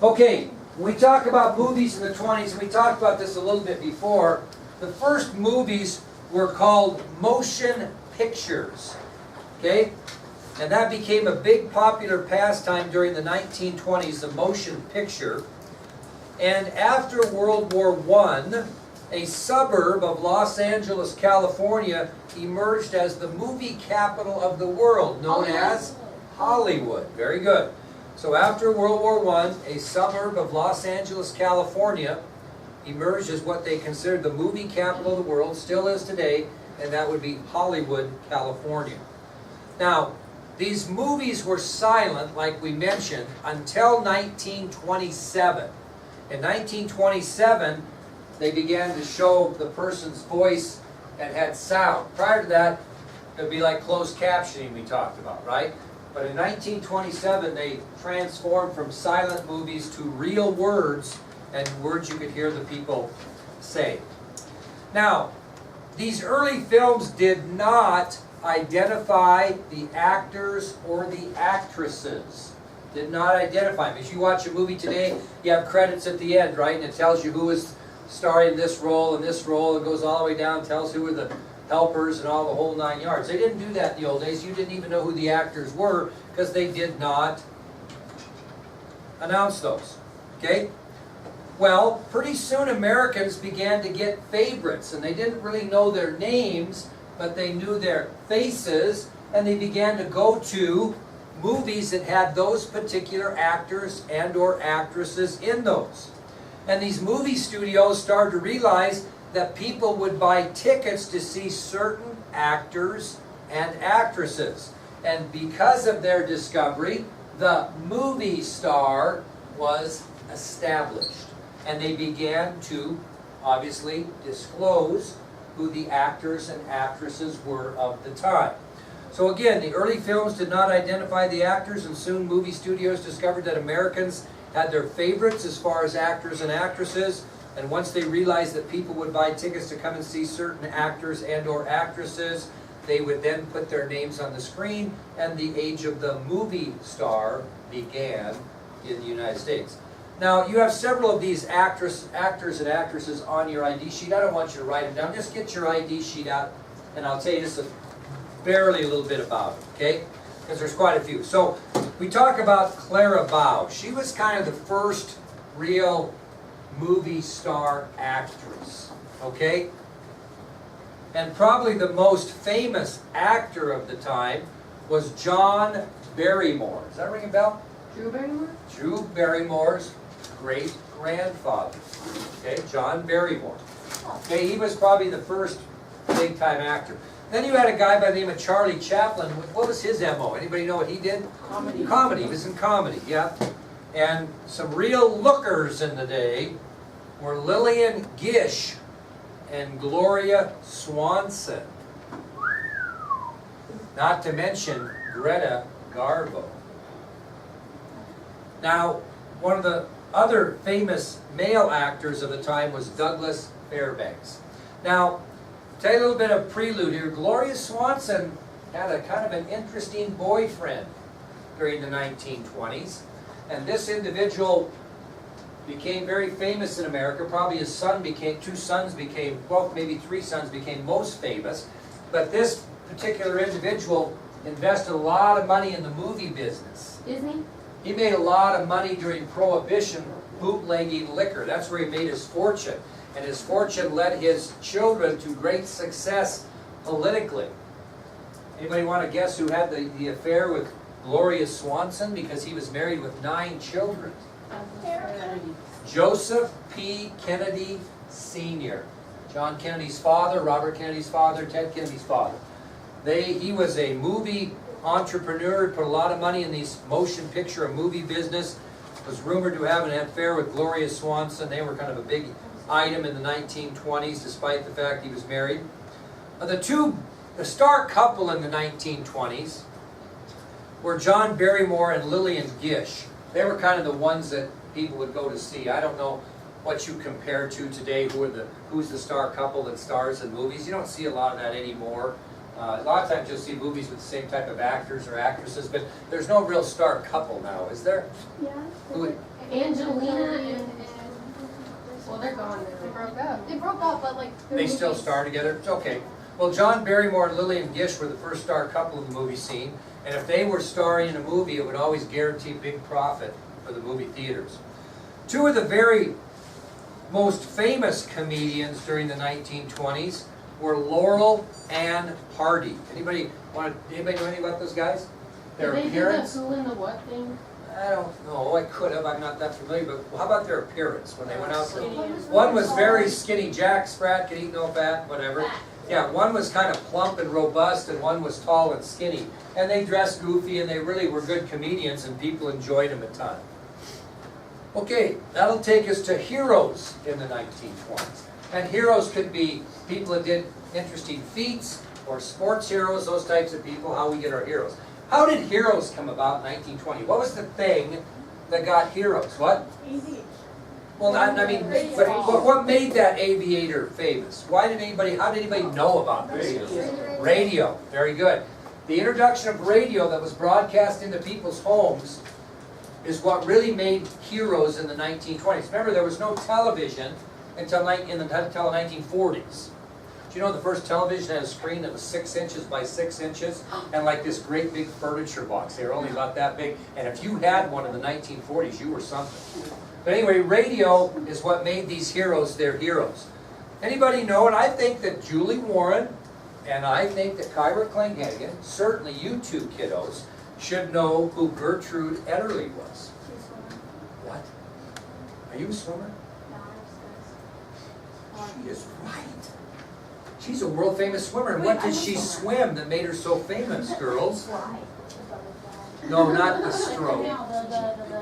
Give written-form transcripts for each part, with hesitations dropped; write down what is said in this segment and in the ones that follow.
Okay, when we talk about movies in the 20s, and we talked about this a little bit before, the first movies were called motion pictures. Okay? And that became a big popular pastime during the 1920s, the motion picture. And after World War I, a suburb of Los Angeles, California, emerged as the movie capital of the world, known as Hollywood. Very good. So after World War I, a suburb of Los Angeles, California, emerged as what they considered the movie capital of the world, still is today, and that would be Hollywood, California. Now, these movies were silent, like we mentioned, until 1927. In 1927, they began to show the person's voice and had sound. Prior to that, it would be like closed captioning we talked about, right? But in 1927, they transformed from silent movies to real words, and words you could hear the people say. Now, these early films did not identify the actors or the actresses. Did not identify them. As you watch a movie today, you have credits at the end, right? And it tells you who is starring in this role and this role. It goes all the way down, tells who are the helpers and all the whole 9 yards. They didn't do that in the old days. You didn't even know who the actors were because they did not announce those. Okay? Well, pretty soon Americans began to get favorites, and they didn't really know their names, but they knew their faces, and they began to go to movies that had those particular actors and or actresses in those. And these movie studios started to realize that people would buy tickets to see certain actors and actresses. And because of their discovery, the movie star was established. And they began to, obviously, disclose who the actors and actresses were of the time. So again, the early films did not identify the actors, and soon movie studios discovered that Americans had their favorites as far as actors and actresses. And once they realized that people would buy tickets to come and see certain actors and or actresses, they would then put their names on the screen, and the age of the movie star began in the United States. Now, you have several of these actors and actresses on your ID sheet. I don't want you to write them down. Just get your ID sheet out, and I'll tell you just barely a little bit about it, okay? Because there's quite a few. So, we talk about Clara Bow. She was kind of the first real movie star actress, okay? And probably the most famous actor of the time was John Barrymore. Does that ring a bell? Drew Barrymore? Drew Barrymore's great-grandfather, okay, John Barrymore. Okay, he was probably the first big-time actor. Then you had a guy by the name of Charlie Chaplin. What was his MO? Anybody know what he did? Comedy. Comedy. He was in comedy, yeah. And some real lookers in the day were Lillian Gish and Gloria Swanson. Not to mention Greta Garbo. Now, one of the other famous male actors of the time was Douglas Fairbanks. Now, tell you a little bit of prelude here. Gloria Swanson had a kind of an interesting boyfriend during the 1920s. And this individual became very famous in America. Probably his son became, well, maybe three sons became most famous. But this particular individual invested a lot of money in the movie business. Disney? He made a lot of money during Prohibition bootlegging liquor. That's where he made his fortune. And his fortune led his children to great success politically. Anybody want to guess who had the affair with Gloria Swanson? Because he was married with 9 children. Joseph P. Kennedy Sr. John Kennedy's father, Robert Kennedy's father, Ted Kennedy's father. He was a movie entrepreneur, put a lot of money in the motion picture and movie business, was rumored to have an affair with Gloria Swanson. They were kind of a big item in the 1920s, despite the fact he was married. The star couple in the 1920s were John Barrymore and Lillian Gish. They were kind of the ones that people would go to see. I don't know what you compare to today, who's the star couple that stars in movies. You don't see a lot of that anymore. A lot of times you'll see movies with the same type of actors or actresses, but there's no real star couple now, is there? Yeah. Angelina and well, they're gone now. They broke up. They broke up, but like They still star together? It's okay. Well, John Barrymore and Lillian Gish were the first star couple in the movie scene, and if they were starring in a movie, it would always guarantee big profit for the movie theaters. Two of the very most famous comedians during the 1920s were Laurel and Hardy. Anybody know anything about those guys? Their Did they appearance? do the who and the what thing? I don't know. I could have. I'm not that familiar. But how about their appearance when they went out? Skinny. One was very skinny. Jack Sprat could eat no fat, whatever. Yeah, one was kind of plump and robust, and one was tall and skinny. And they dressed goofy, and they really were good comedians, and people enjoyed them a ton. Okay, that'll take us to heroes in the 1920s. And heroes could be people that did interesting feats, or sports heroes, those types of people, how we get our heroes. How did heroes come about in 1920? What was the thing that got heroes? What? Aviation. Well, I mean, but what made that aviator famous? How did anybody know about this? Radio. Very good. The introduction of radio that was broadcast into people's homes is what really made heroes in the 1920s. Remember, there was no television until the 1940s. Do you know the first television had a screen that was 6 inches by 6 inches and like this great big furniture box? They were only about that big. And if you had one in the 1940s, you were something. But anyway, radio is what made these heroes their heroes. Anybody know it? I think that Julie Warren and I think that Kyra Klinghagen, certainly you two kiddos, should know who Gertrude Ederle was. What? Are you a swimmer? She is right. She's a world famous swimmer. And what did she swim that made her so famous, girls? No, not the stroke.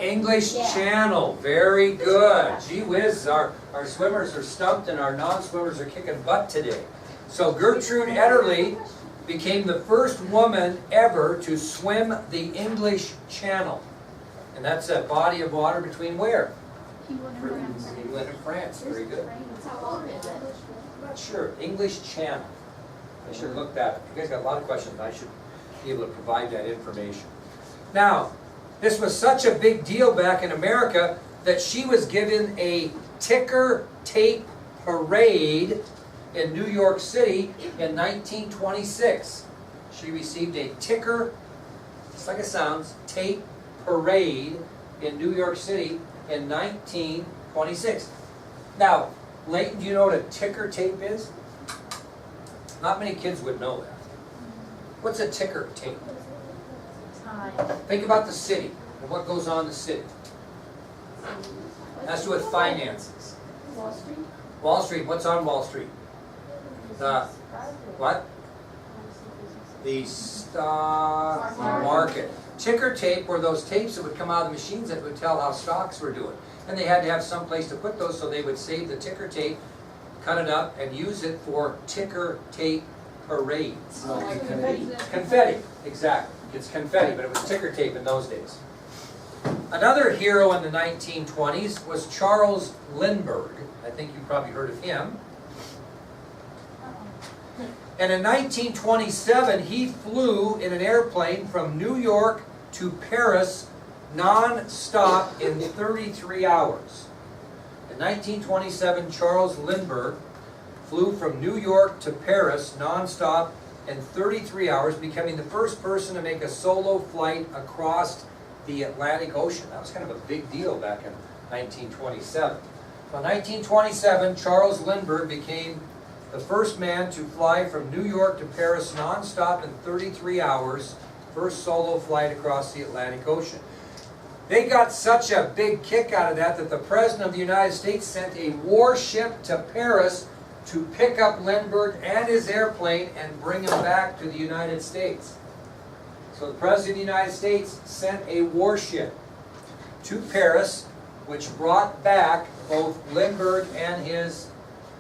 English Channel. Very good. Gee whiz, our swimmers are stumped and our non-swimmers are kicking butt today. So Gertrude Ederle became the first woman ever to swim the English Channel. And that's a body of water between where? England and France. Very good. I'm not sure. English Channel. I should have looked that up. You guys got a lot of questions. I should be able to provide that information. Now, this was such a big deal back in America that she was given a ticker tape parade in New York City in 1926. She received a ticker, just like it sounds, tape parade in New York City in 1926. Now, Leighton, do you know what a ticker tape is? Not many kids would know that. What's a ticker tape? Think about the city and what goes on in the city. It has to do with finances. Wall Street? Wall Street, what's on Wall Street? What? The stock market. Ticker tape were those tapes that would come out of the machines that would tell how stocks were doing. And they had to have some place to put those, so they would save the ticker tape, cut it up, and use it for ticker tape parades. Confetti. Confetti, exactly. It's confetti, but it was ticker tape in those days. Another hero in the 1920s was Charles Lindbergh. I think you probably heard of him. And in 1927, he flew in an airplane from New York to Paris non-stop in 33 hours. In 1927, Charles Lindbergh flew from New York to Paris non-stop in 33 hours, becoming the first person to make a solo flight across the Atlantic Ocean. That was kind of a big deal back in 1927. So in 1927, Charles Lindbergh became the first man to fly from New York to Paris non-stop in 33 hours, first solo flight across the Atlantic Ocean. They got such a big kick out of that that the President of the United States sent a warship to Paris to pick up Lindbergh and his airplane and bring him back to the United States. So the President of the United States sent a warship to Paris, which brought back both Lindbergh and his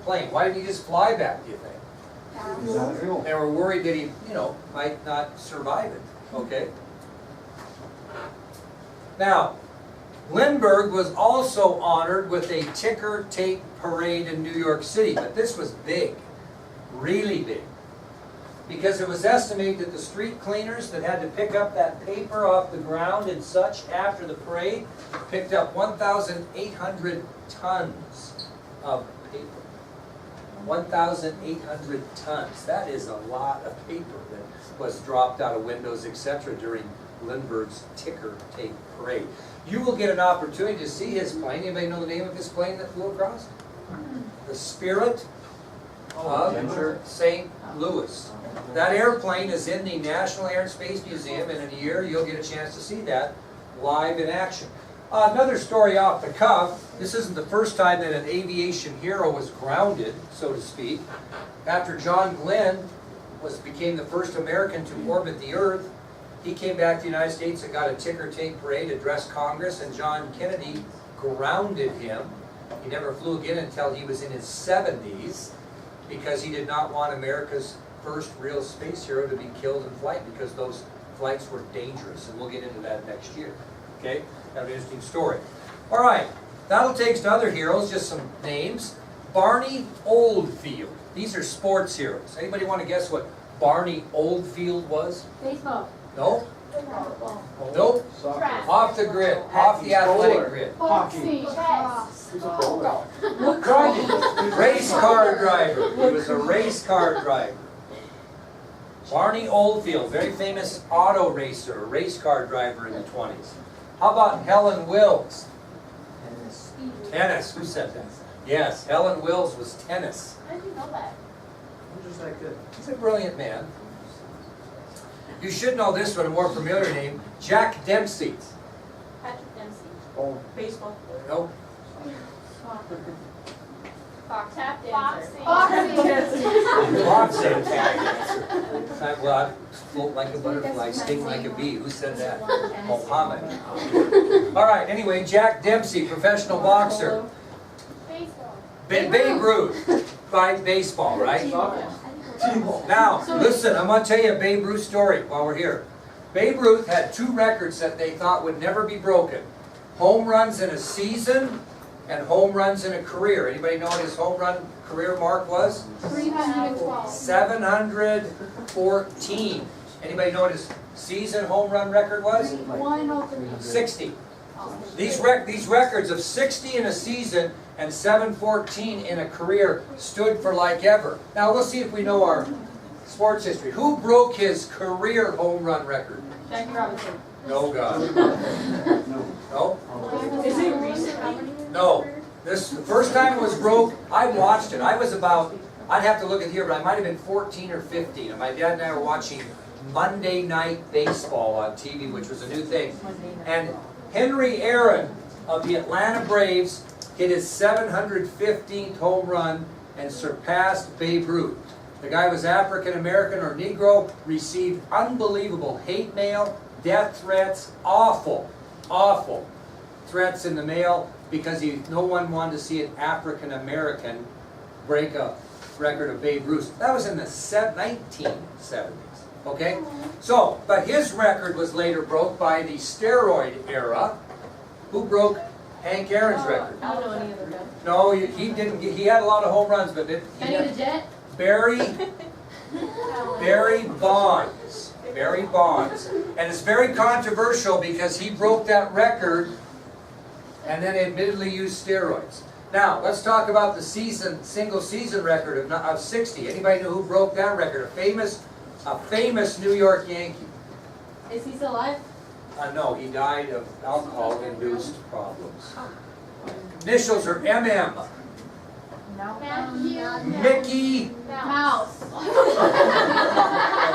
plane. Why didn't he just fly back, do you think? They were worried that he, might not survive it. Okay? Now, Lindbergh was also honored with a ticker tape parade in New York City, but this was big, really big. because it was estimated that the street cleaners that had to pick up that paper off the ground and such after the parade picked up 1,800 tons of paper. 1,800 tons. That is a lot of paper that was dropped out of windows, etc. during Lindbergh's ticker tape parade. You will get an opportunity to see his plane. Anybody know the name of his plane that flew across? The Spirit of St. Louis. That airplane is in the National Air and Space Museum, and in a year you'll get a chance to see that live in action. Another story off the cuff. This isn't the first time that an aviation hero was grounded, so to speak. After John Glenn became the first American to orbit the Earth, he came back to the United States and got a ticker tape parade, addressed Congress, and John Kennedy grounded him. He never flew again until he was in his 70s, because he did not want America's first real space hero to be killed in flight, because those flights were dangerous, and we'll get into that next year. Okay, that's an interesting story. All right, that'll take us to other heroes, just some names. Barney Oldfield. These are sports heroes. Anybody want to guess what Barney Oldfield was? Baseball. No? Volleyball. Nope. Track. Off the grid, off the athletic grid. Boxing. Race car driver. He was a race car driver. Barney Oldfield, very famous auto racer, a race car driver in the 20s. How about Helen Wills? Tennis. Who said that? Yes, Helen Wills was tennis. How did you know that? I'm just that good. He's a brilliant man. You should know this one, a more familiar name, Jack Dempsey. Patrick Dempsey. Oh, Baseball. Nope. Box. Tap dancer. Boxing. Well, I float like a butterfly, sting like a bee. Who said that? Mohammed. All right, anyway, Jack Dempsey, professional boxer. Baseball. Babe Ruth, by baseball, right? Now, listen, I'm going to tell you a Babe Ruth story while we're here. Babe Ruth had two records that they thought would never be broken. Home runs in a season and home runs in a career. Anybody know what his home run career mark was? 312. 714. Anybody know what his season home run record was? 103. 60. These records of 60 in a season and 714 in a career stood for like ever. Now let's see if we know our sports history. Who broke his career home run record? Jackie Robinson. No, God. No? Is it recent? No. The first time it was broke, I watched it. I was about, I'd have to look at here, but I might have been 14 or 15. And my dad and I were watching Monday Night Baseball on TV, which was a new thing. And Henry Aaron of the Atlanta Braves hit his 715th home run and surpassed Babe Ruth. The guy was African American or Negro, received unbelievable hate mail, death threats, awful threats in the mail, because no one wanted to see an African American break a record of Babe Ruth. That was in the 1970s. Okay? So, but his record was later broke by the steroid era. Who broke Hank Aaron's record? I don't know any other guy. No, he didn't. He had a lot of home runs, but Benny the Jet? Barry Bonds. Barry Bonds. And it's very controversial because he broke that record and then admittedly used steroids. Now, let's talk about the single season record of 60. Anybody know who broke that record? A famous New York Yankee. Is he still alive? No, he died of alcohol-induced problems. Initials are MM. Mickey. Mouse. And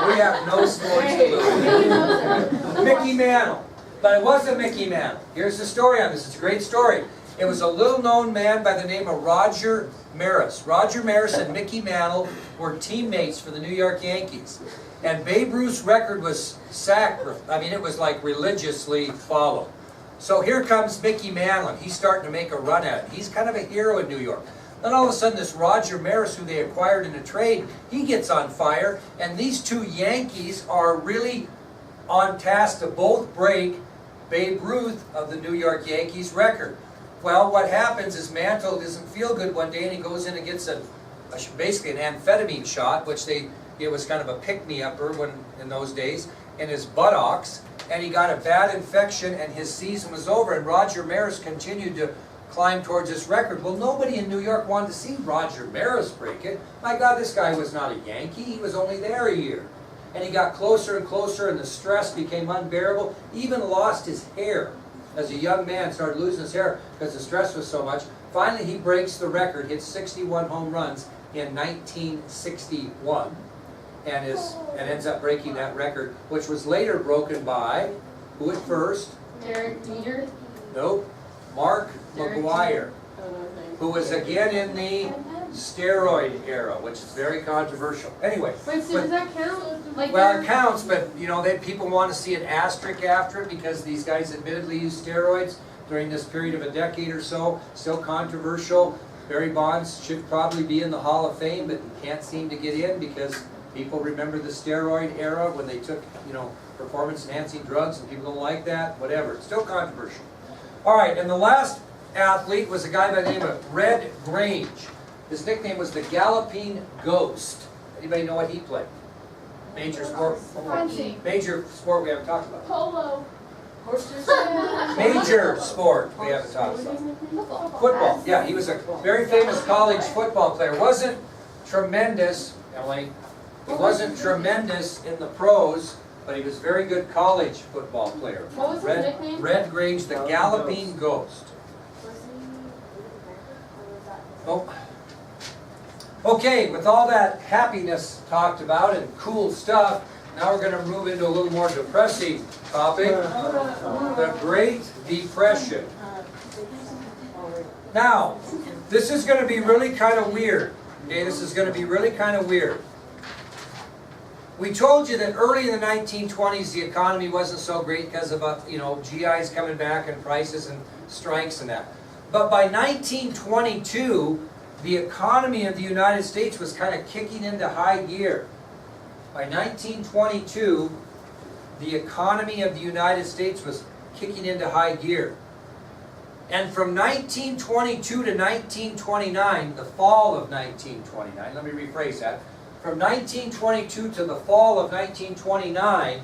we have no sports clue. Mickey Mantle. But it wasn't Mickey Mantle. Here's the story on this. It's a great story. It was a little-known man by the name of Roger Maris. Roger Maris and Mickey Mantle were teammates for the New York Yankees. And Babe Ruth's record was it was like religiously followed. So here comes Mickey Mantle. He's starting to make a run at it. He's kind of a hero in New York. Then all of a sudden this Roger Maris, who they acquired in a trade, he gets on fire. And these two Yankees are really on task to both break Babe Ruth of the New York Yankees record. Well, what happens is Mantle doesn't feel good one day and he goes in and gets basically an amphetamine shot, which they it was kind of a pick-me-upper in those days, in his buttocks, and he got a bad infection and his season was over, and Roger Maris continued to climb towards this record. Well, nobody in New York wanted to see Roger Maris break it. My God, this guy was not a Yankee. He was only there a year. And he got closer and closer, and the stress became unbearable. He even lost his hair. As a young man, started losing his hair because the stress was so much. Finally, he breaks the record, hits 61 home runs in 1961, and ends up breaking that record, which was later broken by, who at first? Derek Jeter. Nope. Mark McGuire, who was again in the steroid era, which is very controversial. Anyway. Wait, so does that count? Like well, it counts, but you know, people want to see an asterisk after it because these guys admittedly used steroids during this period of a decade or so. Still controversial. Barry Bonds should probably be in the Hall of Fame, but he can't seem to get in because people remember the steroid era when they took, you know, performance-enhancing drugs, and people don't like that. Whatever. It's still controversial. All right, and the last athlete was a guy by the name of Red Grange. His nickname was the Galloping Ghost. Anybody know what he played? Major sport? Fencing. Major sport we haven't talked about. Polo. Major sport we haven't talked about. Football. Yeah, he was a very famous college football player. Wasn't tremendous, Emily. He wasn't tremendous in the pros, but he was a very good college football player. What was his nickname? Red Grange, the Galloping Ghost. Oh. Okay, with all that happiness talked about and cool stuff, now we're going to move into a little more depressing topic, the Great Depression. Now, this is going to be really kind of weird. Okay, this is going to be really kind of weird. We told you that early in the 1920s the economy wasn't so great because of, you know, GIs coming back and prices and strikes and that. But by 1922, the economy of the United States was kind of kicking into high gear. By 1922, the economy of the United States was kicking into high gear. And from 1922 to 1929, the fall of 1929, let me rephrase that. From 1922 to the fall of 1929,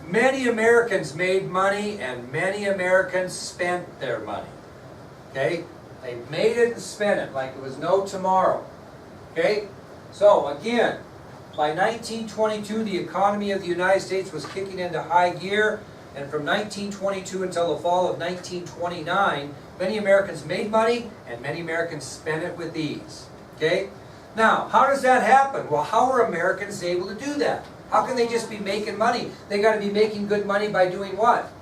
many Americans made money and many Americans spent their money. Okay? They made it and spent it like it was no tomorrow. Okay? So, again, by 1922, the economy of the United States was kicking into high gear, and from 1922 until the fall of 1929, many Americans made money and many Americans spent it with ease. Okay? Now, how does that happen? Well, how are Americans able to do that? How can they just be making money? They got to be making good money by doing what?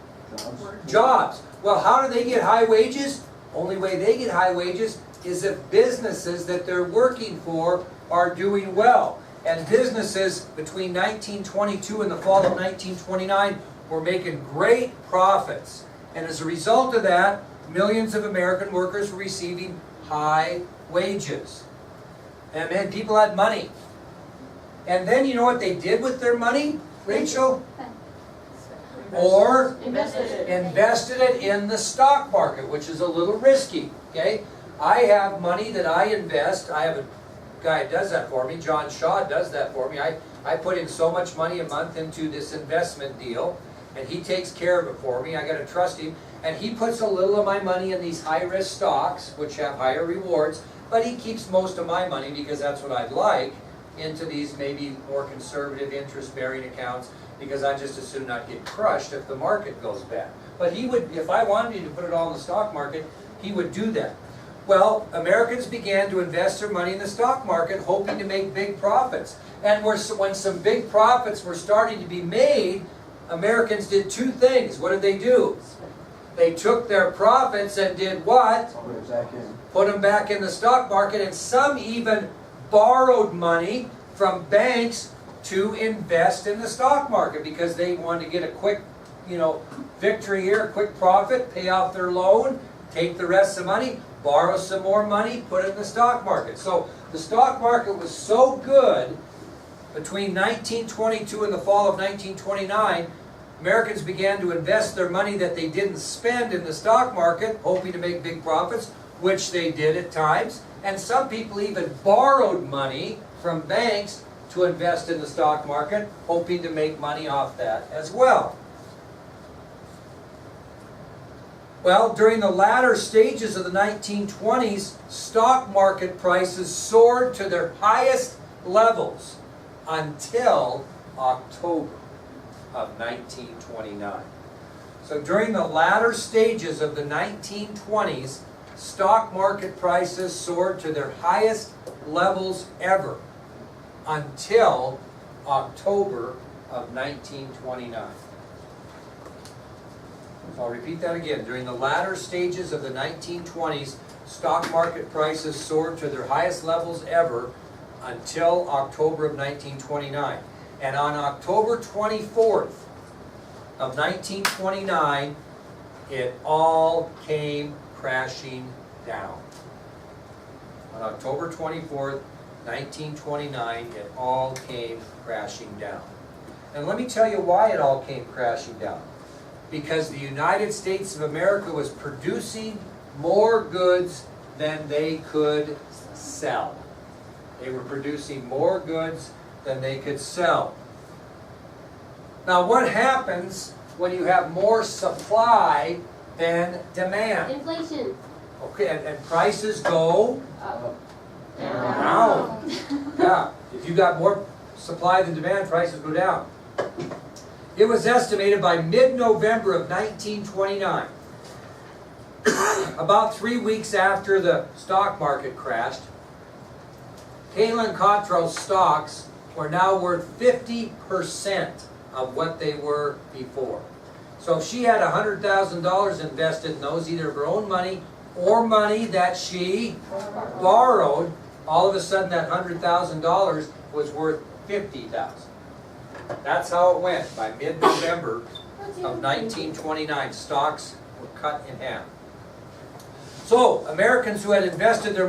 Jobs. Well, how do they get high wages? Only way they get high wages is if businesses that they're working for are doing well. And businesses between 1922 and the fall of 1929 were making great profits. And as a result of that, millions of American workers were receiving high wages. And people had money. And then you know what they did with their money, Rachel? Or invested it in the stock market, which is a little risky. Okay, I have money that I invest. I have a guy that does that for me. John Shaw does that for me. I put in so much money a month into this investment deal, and he takes care of it for me. I got to trust him, and he puts a little of my money in these high-risk stocks, which have higher rewards. But he keeps most of my money, because that's what I'd like, into these maybe more conservative interest-bearing accounts, because I just as soon not get crushed if the market goes bad. But he would, if I wanted him to put it all in the stock market, he would do that. Well, Americans began to invest their money in the stock market, hoping to make big profits. And when some big profits were starting to be made, Americans did two things. What did they do? They took their profits and did what? Put them back in the stock market, and some even borrowed money from banks to invest in the stock market because they wanted to get a quick, victory here, a quick profit, pay off their loan, take the rest of the money, borrow some more money, put it in the stock market. So the stock market was so good between 1922 and the fall of 1929, Americans began to invest their money that they didn't spend in the stock market, hoping to make big profits, which they did at times. And some people even borrowed money from banks to invest in the stock market, hoping to make money off that as well. Well, during the latter stages of the 1920s, stock market prices soared to their highest levels until October of 1929. So during the latter stages of the 1920s, stock market prices soared to their highest levels ever until October of 1929. So I'll repeat that again. During the latter stages of the 1920s, stock market prices soared to their highest levels ever until October of 1929. And on October 24th of 1929, it all came crashing down. On October 24th, 1929, it all came crashing down. And let me tell you why it all came crashing down. Because the United States of America was producing more goods than they could sell. They were producing more goods than they could sell. Now, what happens when you have more supply than demand? Inflation. Okay, and prices go Up. down. Yeah, if you got more supply than demand, prices go down. It was estimated by mid-November of 1929, about 3 weeks after the stock market crashed, Helen Cottrell's stocks were now worth 50% of what they were before. So if she had $100,000 invested in those, either of her own money or money that she borrowed, all of a sudden that $100,000 was worth $50,000. That's how it went. By mid-November of 1929, stocks were cut in half. So, Americans who had invested their money